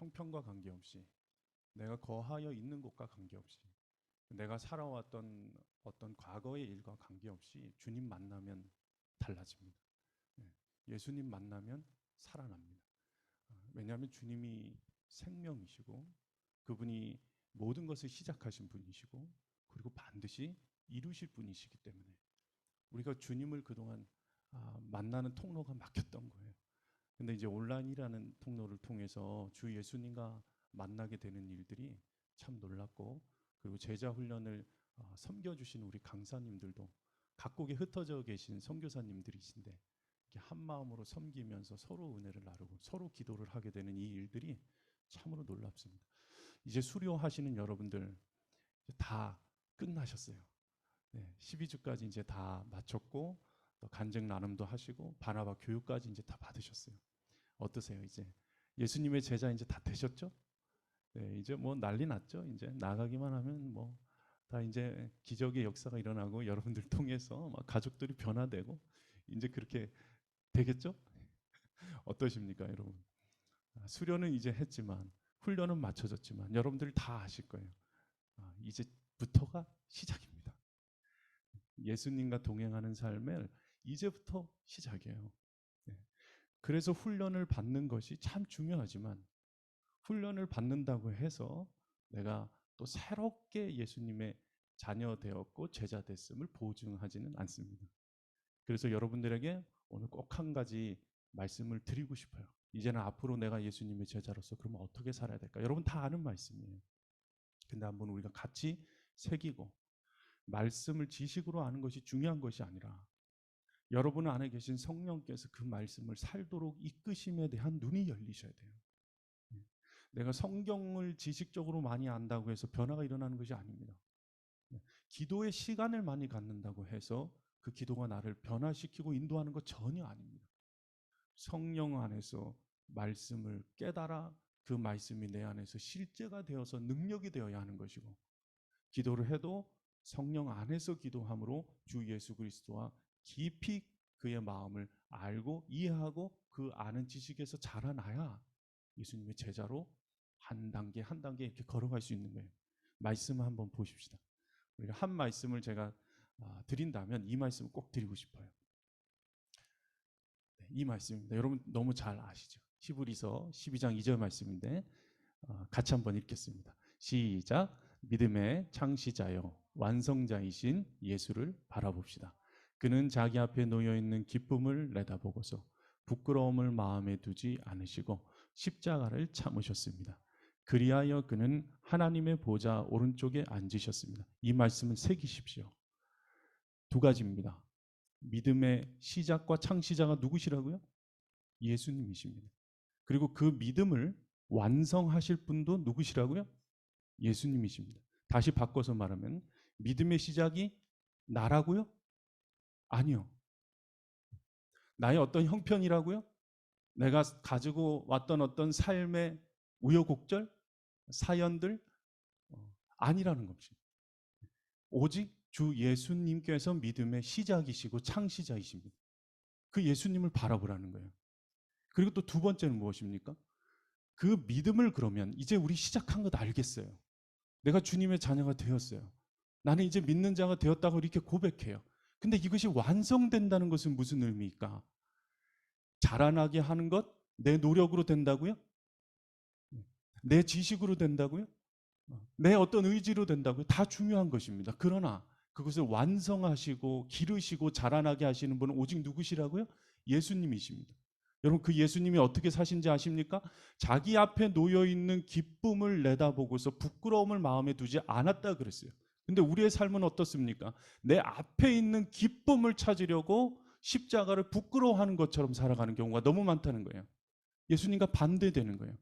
형편과 관계없이, 내가 거하여 있는 곳과 관계없이, 내가 살아왔던 어떤 과거의 일과 관계없이 주님 만나면 달라집니다. 예수님 만나면 살아납니다. 왜냐하면 주님이 생명이시고 그분이 모든 것을 시작하신 분이시고 그리고 반드시 이루실 분이시기 때문에 우리가 주님을 그동안 만나는 통로가 막혔던 거예요. 근데 이제 온라인이라는 통로를 통해서 주 예수님과 만나게 되는 일들이 참 놀랍고, 그리고 제자 훈련을 섬겨주신 우리 강사님들도 각국에 흩어져 계신 선교사님들이신데 한 마음으로 섬기면서 서로 은혜를 나누고 서로 기도를 하게 되는 이 일들이 참으로 놀랍습니다. 이제 수료하시는 여러분들 다 끝나셨어요. 12주까지 이제 다 마쳤고 또 간증 나눔도 하시고 바나바 교육까지 이제 다 받으셨어요. 어떠세요? 이제 예수님의 제자 이제 다 되셨죠? 이제 뭐 난리 났죠. 이제 나가기만 하면 뭐 다 이제 기적의 역사가 일어나고 여러분들 통해서 막 가족들이 변화되고 이제 그렇게 되겠죠? 어떠십니까, 여러분? 수련은 이제 했지만 훈련은 마쳐졌지만 여러분들이 다 아실 거예요. 이제부터가 시작입니다. 예수님과 동행하는 삶을 이제부터 시작이에요. 그래서 훈련을 받는 것이 참 중요하지만 훈련을 받는다고 해서 내가 또 새롭게 예수님의 자녀 되었고 제자 됐음을 보증하지는 않습니다. 그래서 여러분들에게 오늘 꼭 한 가지 말씀을 드리고 싶어요. 이제는 앞으로 내가 예수님의 제자로서 그러면 어떻게 살아야 될까? 여러분 다 아는 말씀이에요. 근데 한번 우리가 같이 새기고 말씀을 지식으로 아는 것이 중요한 것이 아니라 여러분 안에 계신 성령께서 그 말씀을 살도록 이끄심에 대한 눈이 열리셔야 돼요. 내가 성경을 지식적으로 많이 안다고 해서 변화가 일어나는 것이 아닙니다. 기도의 시간을 많이 갖는다고 해서 그 기도가 나를 변화시키고 인도하는 것 전혀 아닙니다. 성령 안에서 말씀을 깨달아 그 말씀이 내 안에서 실제가 되어서 능력이 되어야 하는 것이고, 기도를 해도 성령 안에서 기도함으로 주 예수 그리스도와 깊이 그의 마음을 알고 이해하고 그 아는 지식에서 자라나야 예수님의 제자로 한 단계 한 단계 이렇게 걸어갈 수 있는 거예요. 말씀을 한번 보십시다. 우리가 한 말씀을 제가 드린다면 이 말씀을 꼭 드리고 싶어요. 이 말씀입니다. 여러분 너무 잘 아시죠? 히브리서 12장 2절 말씀인데 같이 한번 읽겠습니다. 시작. 믿음의 창시자요 완성자이신 예수를 바라봅시다. 그는 자기 앞에 놓여있는 기쁨을 내다보고서 부끄러움을 마음에 두지 않으시고 십자가를 참으셨습니다. 그리하여 그는 하나님의 보좌 오른쪽에 앉으셨습니다. 이 말씀은 새기십시오. 두 가지입니다. 믿음의 시작과 창시자가 누구시라고요? 예수님이십니다. 그리고 그 믿음을 완성하실 분도 누구시라고요? 예수님이십니다. 다시 바꿔서 말하면 믿음의 시작이 나라고요? 아니요. 나의 어떤 형편이라고요? 내가 가지고 왔던 어떤 삶의 우여곡절, 사연들 아니라는 것입니다. 오직 주 예수님께서 믿음의 시작이시고 창시자이십니다. 그 예수님을 바라보라는 거예요. 그리고 또 두 번째는 무엇입니까? 그 믿음을 그러면 이제 우리 시작한 것 알겠어요. 내가 주님의 자녀가 되었어요. 나는 이제 믿는 자가 되었다고 이렇게 고백해요. 근데 이것이 완성된다는 것은 무슨 의미일까? 자라나게 하는 것, 내 노력으로 된다고요? 내 지식으로 된다고요? 내 어떤 의지로 된다고요? 다 중요한 것입니다. 그러나 그것을 완성하시고 기르시고 자라나게 하시는 분은 오직 누구시라고요? 예수님이십니다. 여러분 그 예수님이 어떻게 사신지 아십니까? 자기 앞에 놓여있는 기쁨을 내다보고서 부끄러움을 마음에 두지 않았다 그랬어요. 근데 우리의 삶은 어떻습니까? 내 앞에 있는 기쁨을 찾으려고 십자가를 부끄러워하는 것처럼 살아가는 경우가 너무 많다는 거예요. 예수님과 반대되는 거예요.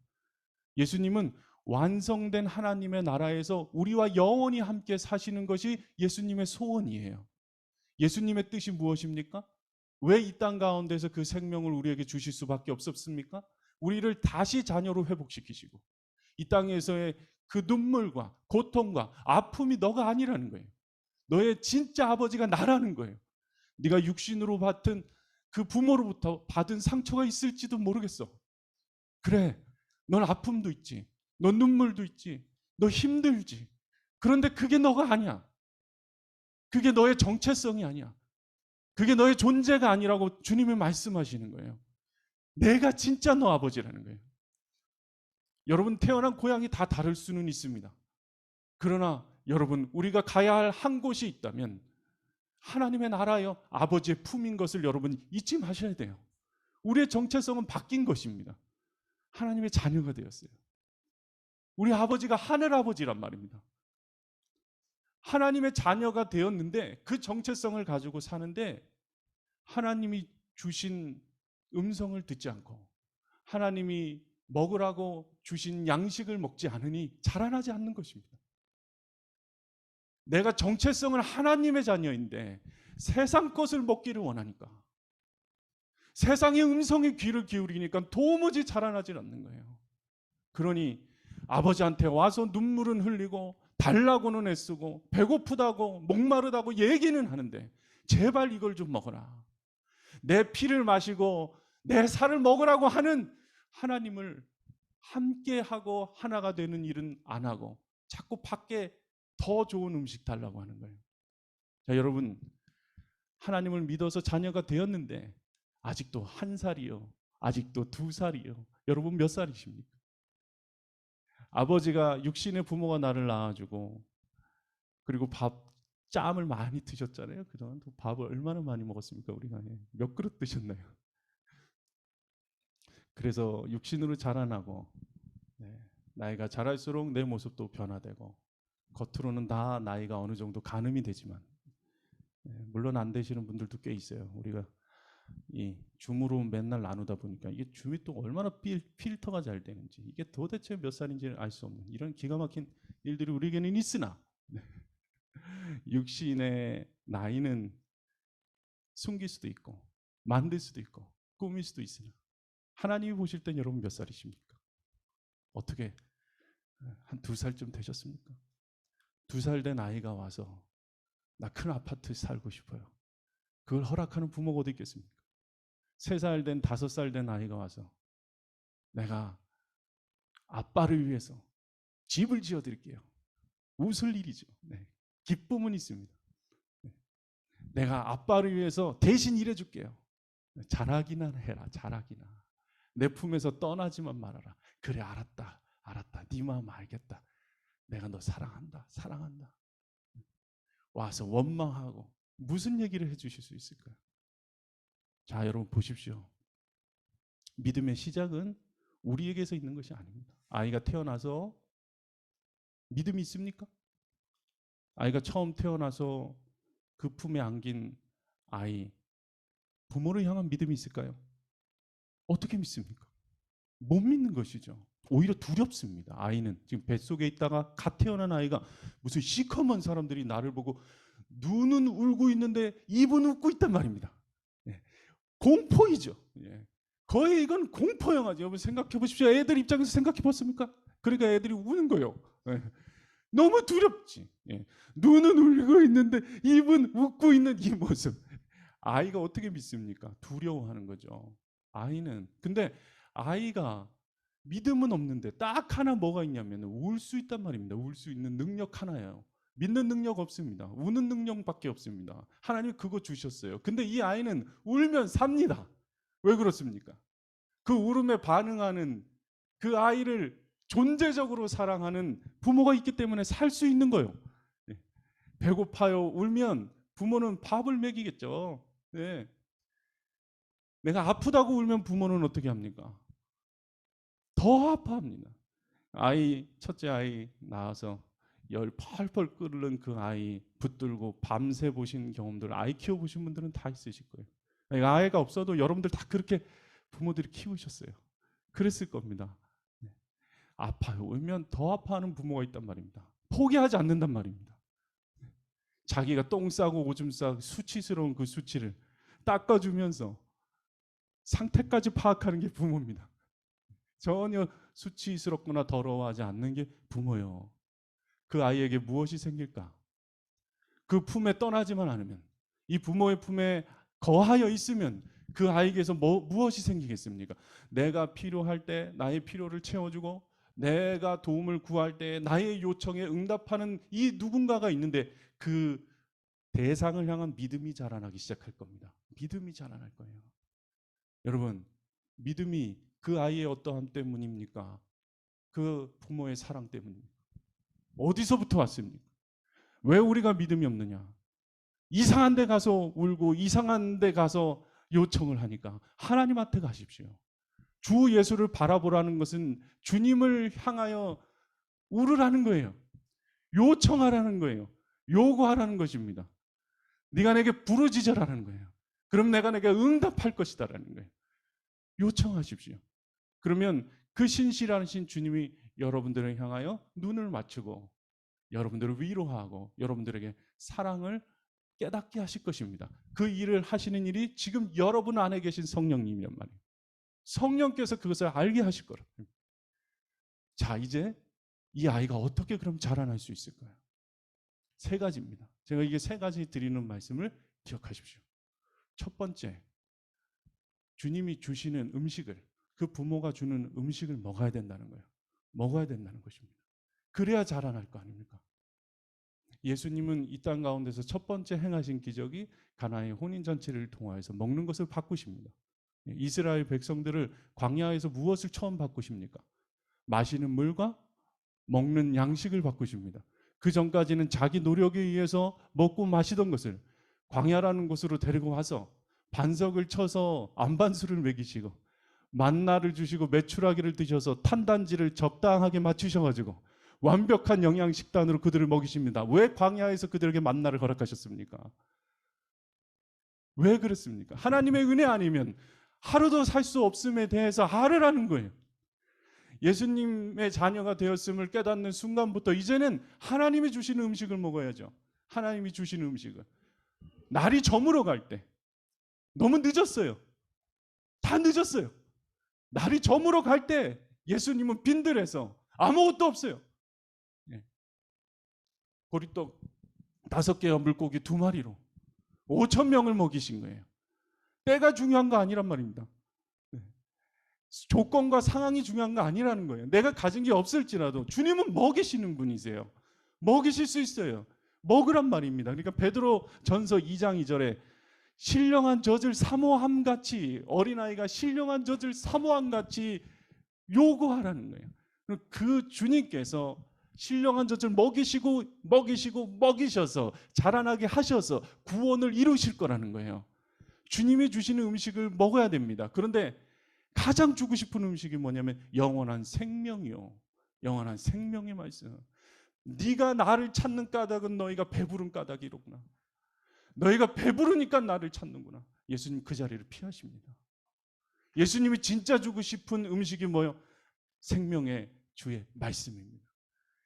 예수님은 완성된 하나님의 나라에서 우리와 영원히 함께 사시는 것이 예수님의 소원이에요. 예수님의 뜻이 무엇입니까? 왜 이 땅 가운데서 그 생명을 우리에게 주실 수밖에 없었습니까? 우리를 다시 자녀로 회복시키시고 이 땅에서의 그 눈물과 고통과 아픔이 너가 아니라는 거예요. 너의 진짜 아버지가 나라는 거예요. 네가 육신으로 받은 그 부모로부터 받은 상처가 있을지도 모르겠어. 그래, 넌 아픔도 있지. 넌 눈물도 있지. 너 힘들지. 그런데 그게 너가 아니야. 그게 너의 정체성이 아니야. 그게 너의 존재가 아니라고 주님이 말씀하시는 거예요. 내가 진짜 너 아버지라는 거예요. 여러분 태어난 고향이 다 다를 수는 있습니다. 그러나 여러분 우리가 가야 할 한 곳이 있다면 하나님의 나라요 아버지의 품인 것을 여러분 잊지 마셔야 돼요. 우리의 정체성은 바뀐 것입니다. 하나님의 자녀가 되었어요. 우리 아버지가 하늘 아버지란 말입니다. 하나님의 자녀가 되었는데 그 정체성을 가지고 사는데 하나님이 주신 음성을 듣지 않고 하나님이 먹으라고 주신 양식을 먹지 않으니 자라나지 않는 것입니다. 내가 정체성은 하나님의 자녀인데 세상 것을 먹기를 원하니까 세상의 음성에 귀를 기울이니까 도무지 자라나질 않는 거예요. 그러니 아버지한테 와서 눈물은 흘리고 달라고는 애쓰고 배고프다고 목마르다고 얘기는 하는데 제발 이걸 좀 먹어라. 내 피를 마시고 내 살을 먹으라고 하는 하나님을 함께하고 하나가 되는 일은 안 하고 자꾸 밖에 더 좋은 음식 달라고 하는 거예요. 자, 여러분 하나님을 믿어서 자녀가 되었는데 아직도 1살이요. 아직도 2살이요. 여러분 몇 살이십니까? 아버지가 육신의 부모가 나를 낳아주고 그리고 짬을 많이 드셨잖아요. 그동안 밥을 얼마나 많이 먹었습니까? 우리가 몇 그릇 드셨나요? 그래서 육신으로 자라나고 나이가 자랄수록 내 모습도 변화되고 겉으로는 다 나이가 어느 정도 가늠이 되지만 물론 안 되시는 분들도 꽤 있어요. 우리가 이 줌으로 맨날 나누다 보니까 이게 줌이 또 얼마나 필터가 잘 되는지 이게 도대체 몇 살인지 알 수 없는 이런 기가 막힌 일들이 우리에게는 있으나 육신의 나이는 숨길 수도 있고 만들 수도 있고 꾸밀 수도 있으나 하나님이 보실 땐 여러분 몇 살이십니까? 어떻게 한 2살쯤 되셨습니까? 2살 된 아이가 와서 나 큰 아파트 살고 싶어요. 그걸 허락하는 부모가 어디 있겠습니까? 3살 된 5살 된 아이가 와서 내가 아빠를 위해서 집을 지어드릴게요. 웃을 일이죠. 기쁨은 있습니다. 내가 아빠를 위해서 대신 일해줄게요. 잘하기나 해라. 잘하기나. 내 품에서 떠나지만 말아라. 그래 알았다. 알았다. 네 마음 알겠다. 내가 너 사랑한다. 사랑한다. 와서 원망하고 무슨 얘기를 해주실 수 있을까요? 자, 여러분 보십시오. 믿음의 시작은 우리에게서 있는 것이 아닙니다. 아이가 태어나서 믿음이 있습니까? 아이가 처음 태어나서 그 품에 안긴 아이, 부모를 향한 믿음이 있을까요? 어떻게 믿습니까? 못 믿는 것이죠. 오히려 두렵습니다. 아이는 지금 뱃속에 있다가 갓 태어난 아이가 무슨 시커먼 사람들이 나를 보고 눈은 울고 있는데 입은 웃고 있단 말입니다. 공포이죠. 거의 이건 공포 영화죠. 여러분 생각해 보십시오. 애들 입장에서 생각해 봤습니까? 그러니까 애들이 우는 거예요. 너무 두렵지. 눈은 울고 있는데 입은 웃고 있는 이 모습. 아이가 어떻게 믿습니까? 두려워하는 거죠. 아이는. 근데 아이가 믿음은 없는데 딱 하나 뭐가 있냐면 울 수 있단 말입니다. 울 수 있는 능력 하나예요. 믿는 능력 없습니다. 우는 능력밖에 없습니다. 하나님 그거 주셨어요. 근데 이 아이는 울면 삽니다. 왜 그렇습니까? 그 울음에 반응하는 그 아이를 존재적으로 사랑하는 부모가 있기 때문에 살 수 있는 거예요. 배고파요. 울면 부모는 밥을 먹이겠죠. 내가 아프다고 울면 부모는 어떻게 합니까? 더 아파합니다. 첫째 아이 낳아서 열 펄펄 끓는 그 아이 붙들고 밤새 보신 경험들, 아이 키워보신 분들은 다 있으실 거예요. 아이가 없어도 여러분들 다 그렇게 부모들이 키우셨어요. 그랬을 겁니다. 아파요. 울면 더 아파하는 부모가 있단 말입니다. 포기하지 않는단 말입니다. 자기가 똥 싸고 오줌 싸고 수치스러운 그 수치를 닦아주면서 상태까지 파악하는 게 부모입니다. 전혀 수치스럽거나 더러워하지 않는 게 부모예요. 그 아이에게 무엇이 생길까? 그 품에 떠나지만 않으면, 이 부모의 품에 거하여 있으면 그 아이에게서 무엇이 생기겠습니까? 내가 필요할 때 나의 필요를 채워주고 내가 도움을 구할 때 나의 요청에 응답하는 이 누군가가 있는데 그 대상을 향한 믿음이 자라나기 시작할 겁니다. 믿음이 자라날 거예요. 여러분, 믿음이 그 아이의 어떠함 때문입니까? 그 부모의 사랑 때문입니까? 어디서부터 왔습니까? 왜 우리가 믿음이 없느냐? 이상한 데 가서 울고 이상한 데 가서 요청을 하니까 하나님한테 가십시오. 주 예수를 바라보라는 것은 주님을 향하여 울으라는 거예요. 요청하라는 거예요. 요구하라는 것입니다. 네가 내게 부르짖으라는 거예요. 그럼 내가 내게 응답할 것이다라는 거예요. 요청하십시오. 그러면 그 신실하신 주님이 여러분들을 향하여 눈을 맞추고 여러분들을 위로하고 여러분들에게 사랑을 깨닫게 하실 것입니다. 그 일을 하시는 일이 지금 여러분 안에 계신 성령님이란 말이에요. 성령께서 그것을 알게 하실 거라. 자, 이제 이 아이가 어떻게 그럼 자라날 수 있을까요? 세 가지입니다. 제가 이게 세 가지 드리는 말씀을 기억하십시오. 첫 번째, 주님이 주시는 음식을, 그 부모가 주는 음식을 먹어야 된다는 거예요. 먹어야 된다는 것입니다. 그래야 자라날 거 아닙니까? 예수님은 이 땅 가운데서 첫 번째 행하신 기적이 가나의 혼인잔치를 통하여서 먹는 것을 바꾸십니다. 이스라엘 백성들을 광야에서 무엇을 처음 바꾸십니까? 마시는 물과 먹는 양식을 바꾸십니다. 그 전까지는 자기 노력에 의해서 먹고 마시던 것을 광야라는 곳으로 데리고 와서 반석을 쳐서 안반수를 먹이시고 만나를 주시고 메추라기를 드셔서 탄단지를 적당하게 맞추셔가지고 완벽한 영양 식단으로 그들을 먹이십니다. 왜 광야에서 그들에게 만나를 허락하셨습니까? 왜 그렇습니까? 하나님의 은혜 아니면 하루도 살 수 없음에 대해서 알으라는 거예요. 예수님의 자녀가 되었음을 깨닫는 순간부터 이제는 하나님이 주시는 음식을 먹어야죠. 하나님이 주시는 음식을. 날이 저물어 갈 때 너무 늦었어요. 다 늦었어요. 날이 저물어 갈 때 예수님은 빈들에서 아무것도 없어요. 보리떡 5개와 물고기 2마리로 5천 명을 먹이신 거예요. 때가 중요한 거 아니란 말입니다. 조건과 상황이 중요한 거 아니라는 거예요. 내가 가진 게 없을지라도 주님은 먹이시는 분이세요. 먹이실 수 있어요. 먹으란 말입니다. 그러니까 베드로 전서 2장 2절에 신령한 젖을 사모함 같이, 어린아이가 신령한 젖을 사모함 같이 요구하라는 거예요. 그 주님께서 신령한 젖을 먹이셔서 자라나게 하셔서 구원을 이루실 거라는 거예요. 주님이 주시는 음식을 먹어야 됩니다. 그런데 가장 주고 싶은 음식이 뭐냐면 영원한 생명이요. 영원한 생명의 말씀. 네가 나를 찾는 까닭은 너희가 배부른 까닭이로구나. 너희가 배부르니까 나를 찾는구나. 예수님 그 자리를 피하십니다. 예수님이 진짜 주고 싶은 음식이 뭐예요? 생명의 주의 말씀입니다.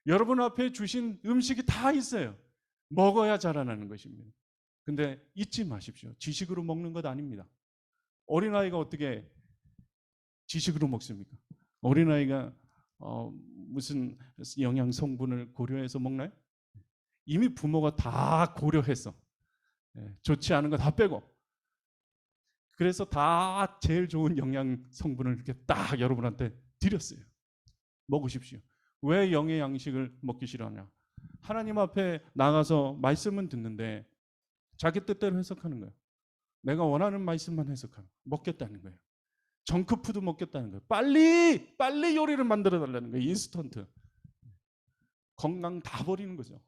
여러분 앞에 주신 음식이 다 있어요. 먹어야 자라나는 것입니다. 근데 잊지 마십시오. 지식으로 먹는 것 아닙니다. 어린아이가 어떻게 지식으로 먹습니까? 어린아이가 무슨 영양 성분을 고려해서 먹나요? 이미 부모가 다 고려해서 좋지 않은 거 다 빼고 그래서 다 제일 좋은 영양 성분을 이렇게 딱 여러분한테 드렸어요. 먹으십시오. 왜 영의 양식을 먹기 싫어하냐? 하나님 앞에 나가서 말씀은 듣는데 자기 뜻대로 해석하는 거예요. 내가 원하는 말씀만 해석하는 거예요. 먹겠다는 거예요. 정크푸드 먹겠다는 거예요. 빨리 요리를 만들어 달라는 거예요. 인스턴트. 건강 다 버리는 거죠.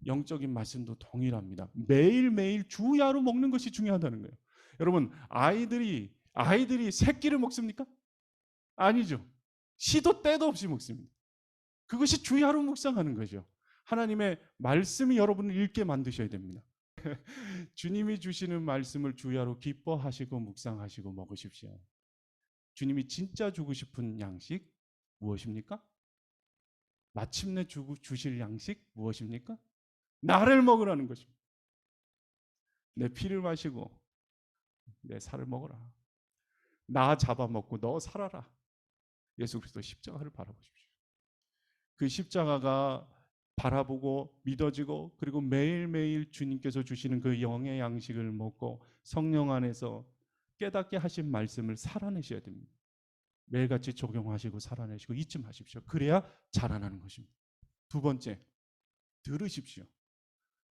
영적인 말씀도 동일합니다. 매일매일 주야로 먹는 것이 중요하다는 거예요. 여러분, 아이들이 새끼를 먹습니까? 아니죠. 시도 때도 없이 먹습니다. 그것이 주야로 묵상하는 거죠. 하나님의 말씀이 여러분을 읽게 만드셔야 됩니다. 주님이 주시는 말씀을 주야로 기뻐하시고 묵상하시고 먹으십시오. 주님이 진짜 주고 싶은 양식 무엇입니까? 마침내 주실 양식 무엇입니까? 나를 먹으라는 것입니다. 내 피를 마시고 내 살을 먹어라. 나 잡아먹고 너 살아라. 예수 그리스도 십자가를 바라보십시오. 그 십자가가 바라보고 믿어지고 그리고 매일매일 주님께서 주시는 그 영의 양식을 먹고 성령 안에서 깨닫게 하신 말씀을 살아내셔야 됩니다. 매일같이 적용하시고 살아내시고 잊지 마십시오. 그래야 자라나는 것입니다. 두 번째, 들으십시오.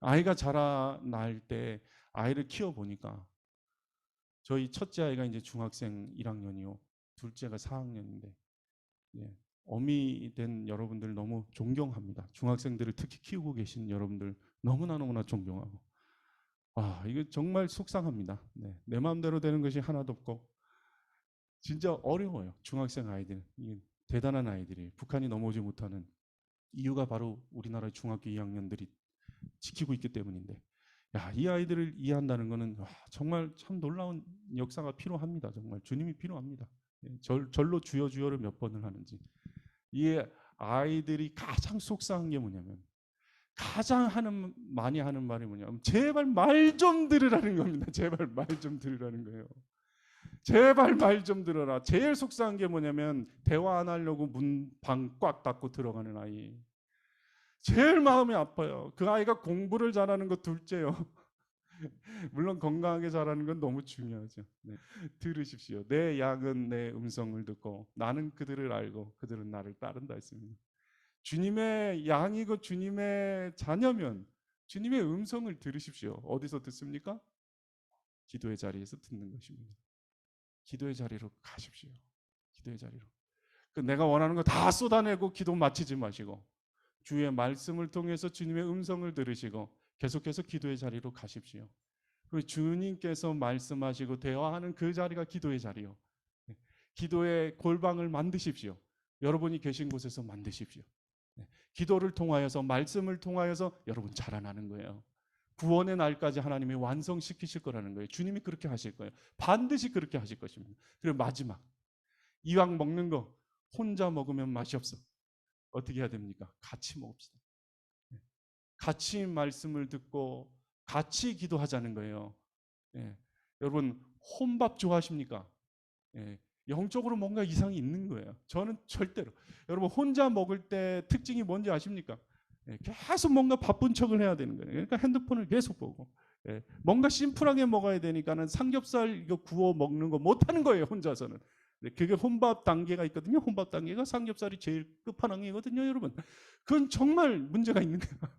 아이가 자라날 때 아이를 키워보니까 저희 첫째 아이가 이제 중학생 1학년이요. 둘째가 4학년인데 어미 된 여러분들 너무 존경합니다. 중학생들을 특히 키우고 계신 여러분들 너무나 존경하고 이게 정말 속상합니다. 내 마음대로 되는 것이 하나도 없고 진짜 어려워요. 중학생 아이들 대단한 아이들이 북한이 넘어오지 못하는 이유가 바로 우리나라의 중학교 2학년들이 지키고 있기 때문인데 이 아이들을 이해한다는 것은 정말 참 놀라운 역사가 필요합니다. 정말 주님이 필요합니다. 절로 주여를 몇 번을 하는지 이 아이들이 가장 속상한 게 뭐냐면 가장 많이 하는 말이 뭐냐면 제발 말 좀 들으라는 겁니다. 제발 말 좀 들으라는 거예요. 제발 말 좀 들어라. 제일 속상한 게 뭐냐면 대화 안 하려고 방 꽉 닫고 들어가는 아이. 제일 마음이 아파요. 그 아이가 공부를 잘하는 거 둘째요. 물론 건강하게 자라는 건 너무 중요하죠. 들으십시오. 내 양은 내 음성을 듣고 나는 그들을 알고 그들은 나를 따른다 했습니다. 주님의 양이고 주님의 자녀면 주님의 음성을 들으십시오. 어디서 듣습니까? 기도의 자리에서 듣는 것입니다. 기도의 자리로 가십시오. 기도의 자리로. 내가 원하는 거 다 쏟아내고 기도 마치지 마시고 주의 말씀을 통해서 주님의 음성을 들으시고 계속해서 기도의 자리로 가십시오. 그리고 주님께서 말씀하시고 대화하는 그 자리가 기도의 자리요. 기도의 골방을 만드십시오. 여러분이 계신 곳에서 만드십시오. 기도를 통하여서 말씀을 통하여서 여러분 자라나는 거예요. 구원의 날까지 하나님이 완성시키실 거라는 거예요. 주님이 그렇게 하실 거예요. 반드시 그렇게 하실 것입니다. 그리고 마지막, 이왕 먹는 거 혼자 먹으면 맛이 없어. 어떻게 해야 됩니까? 같이 먹읍시다. 같이 말씀을 듣고 같이 기도하자는 거예요. 여러분 혼밥 좋아하십니까? 영적으로 뭔가 이상이 있는 거예요. 저는 절대로. 여러분 혼자 먹을 때 특징이 뭔지 아십니까? 계속 뭔가 바쁜 척을 해야 되는 거예요. 그러니까 핸드폰을 계속 보고 뭔가 심플하게 먹어야 되니까는 삼겹살 이거 구워 먹는 거 못하는 거예요. 혼자서는. 그게 혼밥 단계가 있거든요. 혼밥 단계가 삼겹살이 제일 끝판왕이거든요. 여러분 그건 정말 문제가 있는 거예요.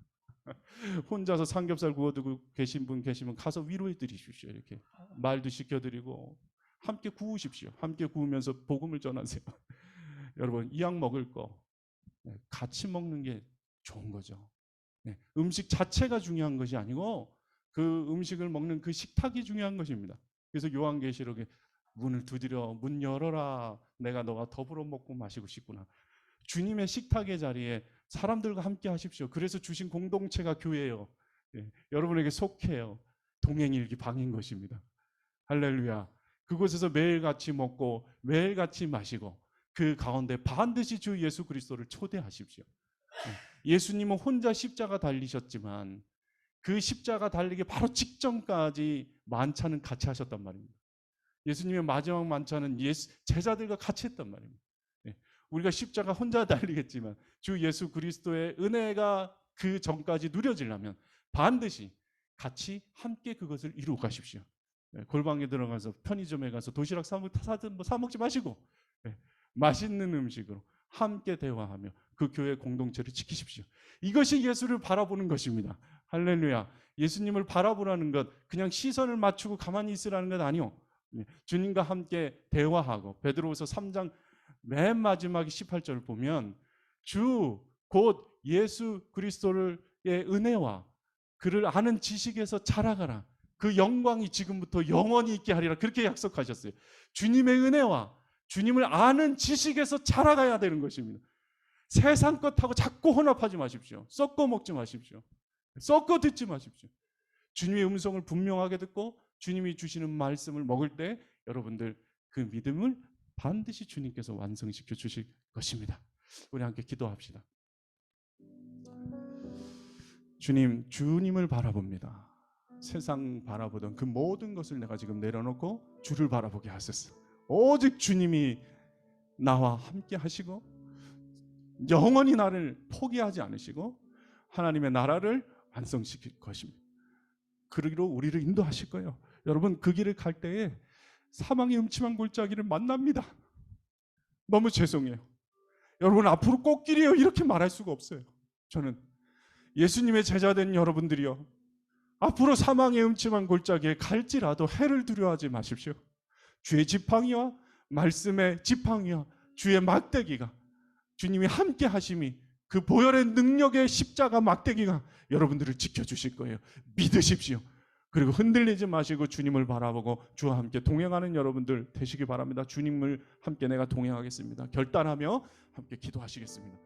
혼자서 삼겹살 구워두고 계신 분 계시면 가서 위로해 드리십시오. 이렇게 말도 시켜드리고 함께 구우십시오. 함께 구우면서 복음을 전하세요. 여러분 이왕 먹을 거 같이 먹는 게 좋은 거죠. 음식 자체가 중요한 것이 아니고 그 음식을 먹는 그 식탁이 중요한 것입니다. 그래서 요한계시록에 문을 두드려 문 열어라. 내가 너와 더불어 먹고 마시고 싶구나. 주님의 식탁의 자리에 사람들과 함께 하십시오. 그래서 주신 공동체가 교회예요. 여러분에게 속해요. 동행일기 방인 것입니다. 할렐루야. 그곳에서 매일같이 먹고 매일같이 마시고 그 가운데 반드시 주 예수 그리스도를 초대하십시오. 예수님은 혼자 십자가 달리셨지만 그 십자가 달리기 바로 직전까지 만찬은 같이 하셨단 말입니다. 예수님의 마지막 만찬은 제자들과 같이 했단 말입니다. 우리가 십자가 혼자 달리겠지만 주 예수 그리스도의 은혜가 그 전까지 누려지려면 반드시 같이 함께 그것을 이루어 가십시오. 골방에 들어가서 편의점에 가서 도시락 사든 사 먹지 마시고 맛있는 음식으로 함께 대화하며 그 교회 공동체를 지키십시오. 이것이 예수를 바라보는 것입니다. 할렐루야. 예수님을 바라보라는 것 그냥 시선을 맞추고 가만히 있으라는 것 아니요. 주님과 함께 대화하고 베드로후서 3장 맨 마지막에 18절을 보면 주 곧 예수 그리스도의 은혜와 그를 아는 지식에서 자라가라. 그 영광이 지금부터 영원히 있게 하리라. 그렇게 약속하셨어요. 주님의 은혜와 주님을 아는 지식에서 자라가야 되는 것입니다. 세상 것하고 자꾸 혼합하지 마십시오. 섞어 먹지 마십시오. 섞어 듣지 마십시오. 주님의 음성을 분명하게 듣고 주님이 주시는 말씀을 먹을 때 여러분들 그 믿음을 반드시 주님께서 완성시켜 주실 것입니다. 우리 함께 기도합시다. 주님을 바라봅니다. 세상 바라보던 그 모든 것을 내가 지금 내려놓고 주를 바라보게 하소서. 오직 주님이 나와 함께 하시고 영원히 나를 포기하지 않으시고 하나님의 나라를 완성시킬 것입니다. 그 길로 우리를 인도하실 거예요. 여러분 그 길을 갈 때에 사망의 음침한 골짜기를 만납니다. 너무 죄송해요. 여러분, 앞으로 꽃길이에요 이렇게 말할 수가 없어요. 저는 예수님의 제자된 여러분들이요, 앞으로 사망의 음침한 골짜기에 갈지라도 해를 두려워하지 마십시오. 주의 지팡이와 말씀의 지팡이와 주의 막대기가, 주님이 함께 하심이, 그 보혈의 능력의 십자가 막대기가 여러분들을 지켜주실 거예요. 믿으십시오. 그리고 흔들리지 마시고 주님을 바라보고 주와 함께 동행하는 여러분들 되시기 바랍니다. 주님을 함께 내가 동행하겠습니다. 결단하며 함께 기도하시겠습니다.